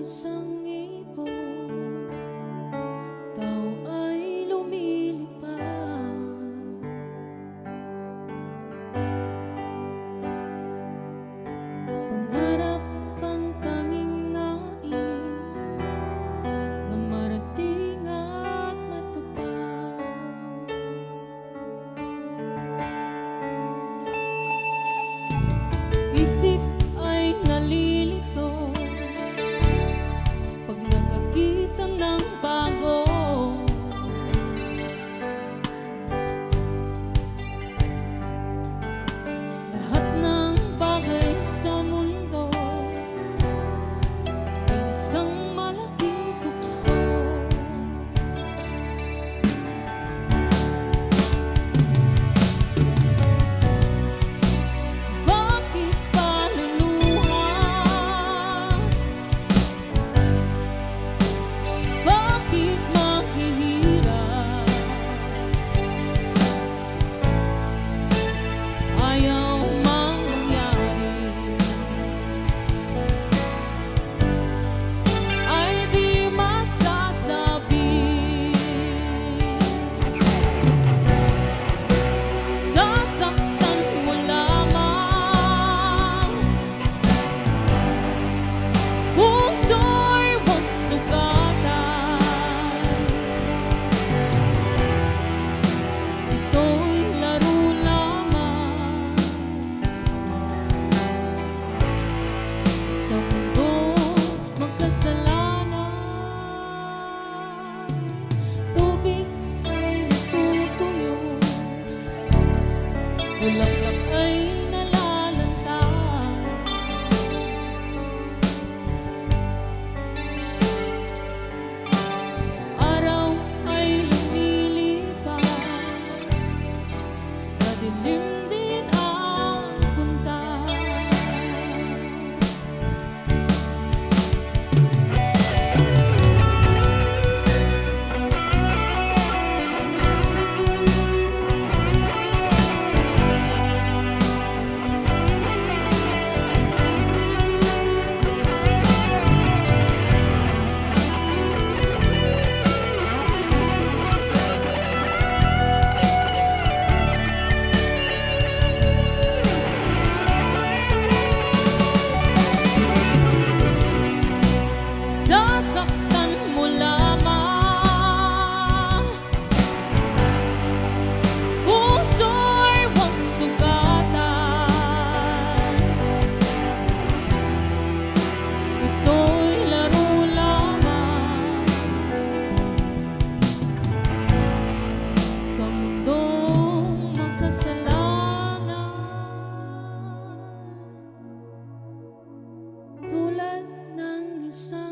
isang ibon, tao ay lumilipad. Pangarap ang tanging nais na marating at matupad. Isip ay nalilito pag nakakita ng bago. Lahat ng bagay sa mundo ay isang malaking tukso. Bakit pa luluha? Bakit maghihirap? Ayaw mang mangyari ay di masasabi. Sasaktan mo lamang, puso'y huwag sugatan. Ito'y laro lamang sa mundong magkasalanan. Tubig ay natutuyo, bulaklak ay nalalanta. Araw ay lumilipas, sa dilim din ang punta. Sasaktan mo lamang, puso'y huwag sugatan. Ito'y laro lamang sa mundong magkasalanan. Tulad ng isang